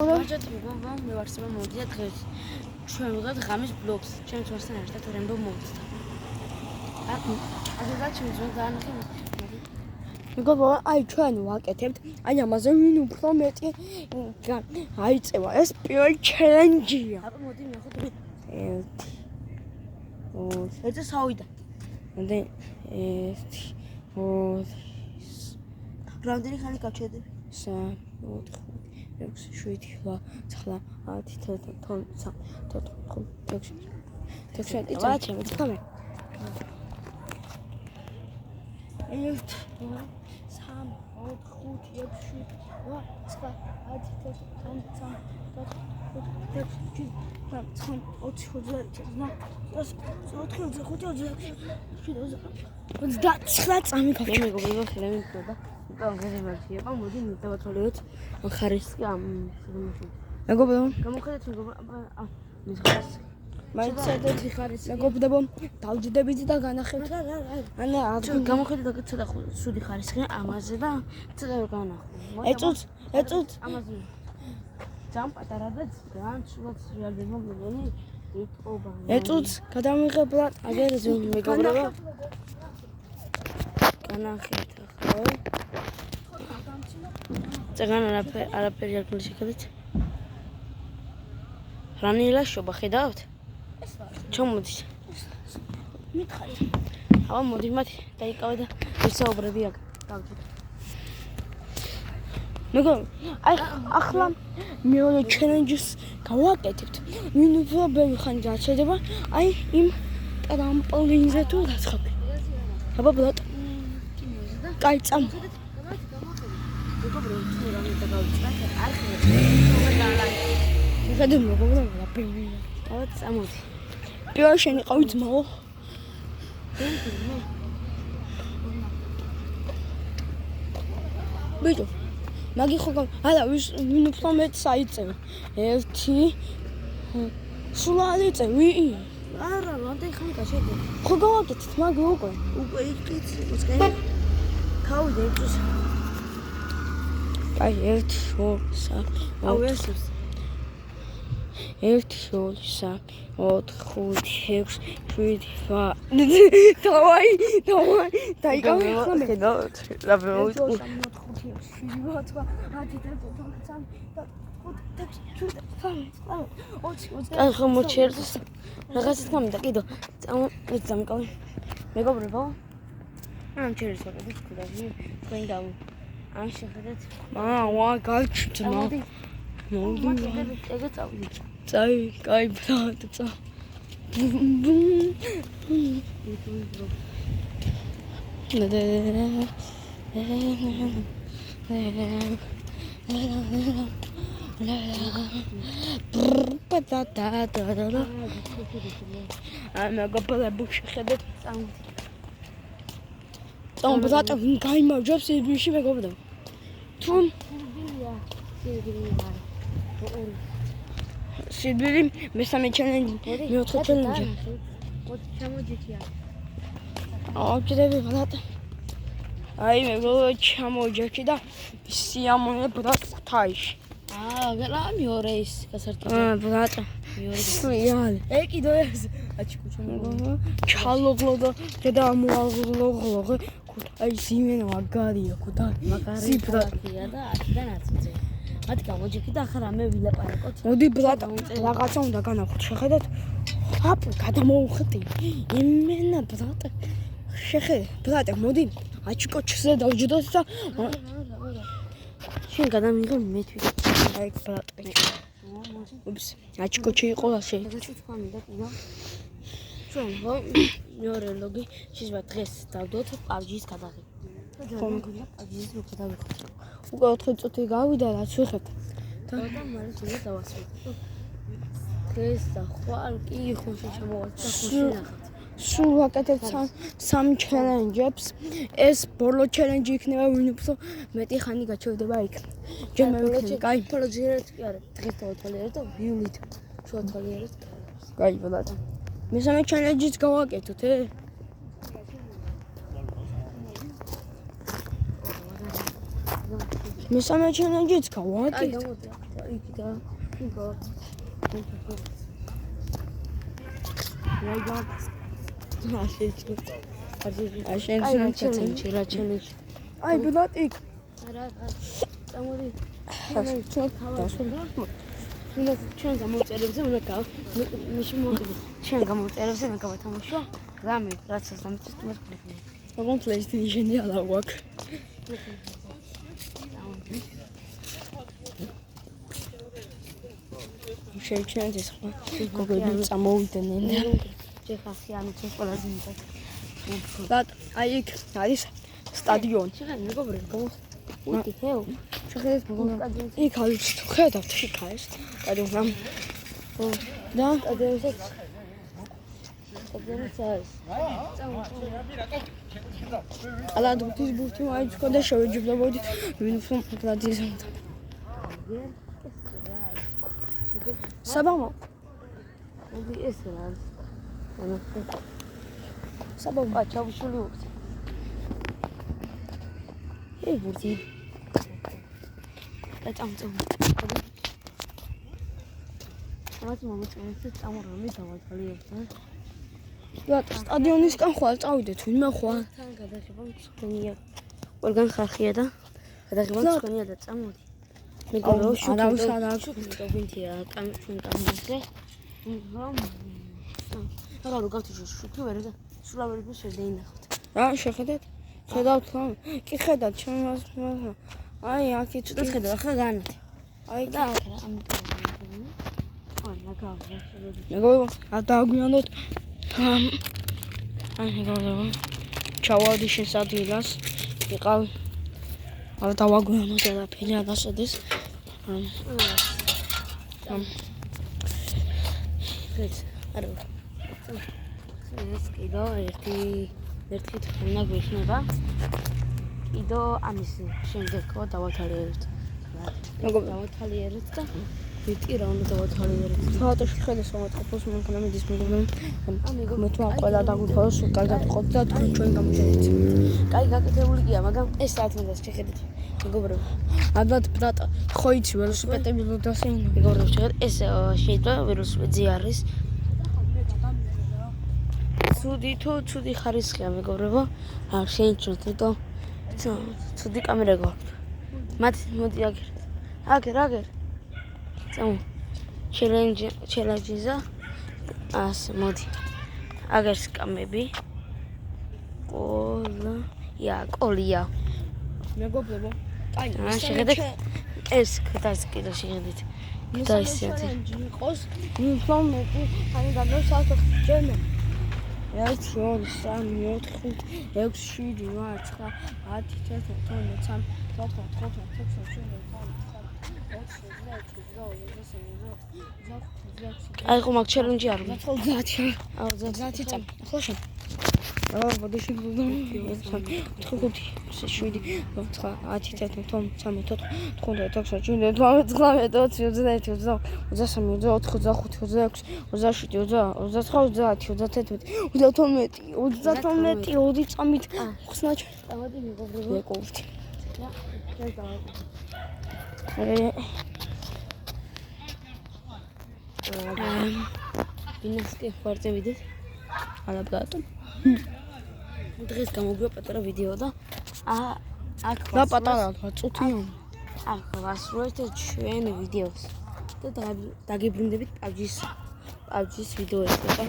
მეგობრებო, მე ვარ სება მოვიდა დღეს. ჩვენ ვიღებთ ღამის ბლოგს. ჩემს ვასთან ერთად რემბო მოვიდა. ასეც ჩემს ვარ დაანახე. მეგობრებო, აი ჩვენ ვაკეთებთ, აი ამაზე ვინ უფრო მეტი აიწევა. ეს პირველი ჩელენჯია. აბა მოდი ნახოთ. 1 ეცე სავიდა. და 1 2 რამდენი ხანი გავჩერდები? 3 4 6 7 8 9 10 11 12 13 14 15 16 17 18 19 წამი მე მეგობრებო ხელები მქონდა. გაგებაში იყო მოდი დავათვალოთ ხარისხი ამ მეგობრებო, გამოხედეთ მეგობრებო მის ხარისხი მაიცადეთ ხარისხი მეგობრებო, დავჯდებით და განახევთ. ანა გამოხედეთ ცოტა სუდი ხარისხი ამაზე და ცოტა განახო. ეწუც ამაზე ძალიან პატარა და ძალიან სულად რეალდება მეგონი იტყობა. ეწუც გადამიღებლად აგერ მეგობრებო. განახეთ ხო? წეგან არაფერი არ გული შეგდეთ. რანილა შობა ხედავთ? ჩომოდით. მითხარი. აბა მოდი მათი დაიკავე და ვისაუბრები აქ. დავჭირ. მეგობრებო, აი ახლა მეორე ჩელენჯს გავაკეთებთ. ვინ უფრო ბევრი ხანი გაჩერდება, აი იმ ტრამპოლინზე თუ რაცხობი. აბა ბლატ. კაი წამ. მეგობრებო, თუ რამე დაგავიწყეთ, არ ხედავთ. შეხედე მეგობრებო, რაფერია. აბა წამოდი. პირველ შენი ყავი ძმაო. ბიჭო, მაგი ხო არა ვინ უფრო მეტს აიწევა. 1 სულ არ იწევი. არა, რამდენი ხანი გაჩერდა? ხო გავაკეთეთ, მაგი უკვე. უკვე იყიც, უცხე. გავიდე ეწუს. აი 1 2 3 აუ ესებს. 1 2 3 4 5 6 7 8 დაიკავე ახლა მე. ხედავთ, რა მოვიტყვი. აი ხომ მოჩერდეს. რაღაცას გამიდა კიდო. წამიკავე. მეგობრებო. ამ ჩერდეს ვაკეთებ ხუდაში. თქვენ და ან შეხედეთ. ვა გაჩვენა. მოდი. მოდი. ეგე წავიდეთ. წაი, კაი ბრატ, წა. მეგობრებო, შეხედეთ. წამ ბრატ, გაიმარჯვებს ისბიში მეგობრებო. თუ სიბირი მესამე ჩელენჯი, მეოთხე ჩელენჯი. მოდი ჩამოჯიქია. აუჭირები ბრატ. აი მეგობრებო, ჩამოჯექი და სიამოვნე ბრატ ქუთაისში. რა მეორე ის გასართობი. ბრატ. სუიალი. კიდო ეს. აჩიკო მეგობრებო, ჩალოღლო და გადამოაღლოღლო ქუთაისი იმენა მაგარია ქუთაისი. მაგარი ბრატია და 10-დან 10-ზე. მათი გამოჯიქი და ახლა რამე ვილაპარაკოთ. მოდი ბრატ, რაღაცა უნდა განახოთ, შეხედეთ. აპ, გადამოუხდი. იმენა ბრატ. შეხედე, ბრატ, მოდი. აჩიკო ჩზე დავჯდოთ და შენ გადამიღე მე თვითონ. აი ბრატ. უბს, აჩიკო იყო ასე. რაღაცა თქვა მინდა კიდო. ჩვენ ხო მეორე ლოგი შეიძლება დღეს დავდოთ PUBG-ს გადაღება. ხომ PUBG-ს რო გადავიხოთ. უკვე 4 წუთი გავიდა, რაც ვიხებთ. და მალე შეიძლება დავასრულოთ. დღეს და ხვალ კი ხო შემოვაწყდა და ხო შენახეთ. სულ ვაკეთებთ 3 ჩელენჯებს. ეს ბოლო ჩელენჯი იქნება, ვინ უფრო მეტი ხანი გაჩერდება იქ. ჯერ მე ვიქნები, კაი. ბოლოჯერეთ კი არა, დღეს დავათვალიერეთ და ვივლით. შევათვალიერეთ. კაი, ბრატ. მესამე ჩელენჯიც გავაკეთოთ, მესამე ჩელენჯიც გავაკეთოთ. იქ და იქ აი ბლატიკ წამოდი ჩვენ გამოწერებზე უნდა გავ მის მოვიდი ჩვენ გამოწერებზე უნდა გავათამაშო რამე რაც სამწეს მოხდება მაგრამ PlayStation-ი არა გვაქვს შევჩენთ ეს ხო გოგოები წამოვიდნენ და ჯეხახი ამით ყველაზე მეტად და აი იქ არის სტადიონი შეხა მეგობრები გამოხდი ჰეო შეხედეთ სტადიონი იქ არის ხედავთ იქ არის სტადიონი და სტადიონსაც ალა დუთის ბურთი მაინც ქონდა შევეჯიბრებოდი ვინ უფრო გრადის საბამო მოდი ეს რა არის საბამო ჩავშული უხს ე ბურთი კაცამწო მას მომწონს წამორამი დავათვალიერებ და სტადიონისკენ ხვალ წავიდეთ ვინმე ხვალ თან გადაღება მწონია ყველგან ხალხია და გადაღება მწონია და წამოდი მეგობრო შუქი კამერაზე რა რო გავთიშო შუქი ვერ და სულავერები შეძეინახოთ რა შეხედეთ ხედავთ ხო კი ხედავთ ჩემს აი აქეთ და ხედავ ახლა განათი აი და ახლა ამიტომ მეგობრო რა დაგვიანოთ აი მეგობრო ჩავარდი შესადილას იყავ არ დავაგვიანოთ და ფერი ადასოდეს არა ეს კიდო ერთი თქმა გვექნება კიდო ამის შემდეგო დავათვალიერებთ მეგობრო დავათვალიერებთ და ვიტი რა უნდა დავათვალიერებთ ფოტოში ხედეს რომ ყოფოს მანქანა მიდის მეგობრო მე თუ ყველა დაგვიფოლოს კარგად ყოთ და თქვენ ჩვენ გამოჩენით კაი გაკეთებულია მაგრამ ეს საათ უნდა შეხედეთ მეგობრებო ალბათ ბრატა ხო იცი ველოსიპედები რო დასეინა მეგობრებო შეხედეთ ეს შეიძლება ველოსიპედი არის ცუდი ხარისხია მეგობრებო არ შეინჩოთ თვითონ ცუდი კამერა გვაქვს მათ მოდი აგერ წამო ჩელენჯიზა ასე მოდი აგერ სკამები კოლია მეგობრებო აი შეხედეთ ეს ქდას კიდე შეხედეთ და ისეთი იყოს უფრო მეტი აი გადავსავთ ჯერმე 1 2 3 4 5 6 7 8 აი ხომ აქ ჩელენჯი არ გქონდა 30 წამ ხო შენ აა ბოდიში ბუდო ვინასკი ხوارზე ვიდეთ ალა ბლატო დღეს გამოგვია პატარა ვიდეო და აქ რა პატარა წუთიანი აქ ვასრულებთ ჩვენ ვიდეოს და დაგიბრუნდებით PUBG-ის ვიდეოებს და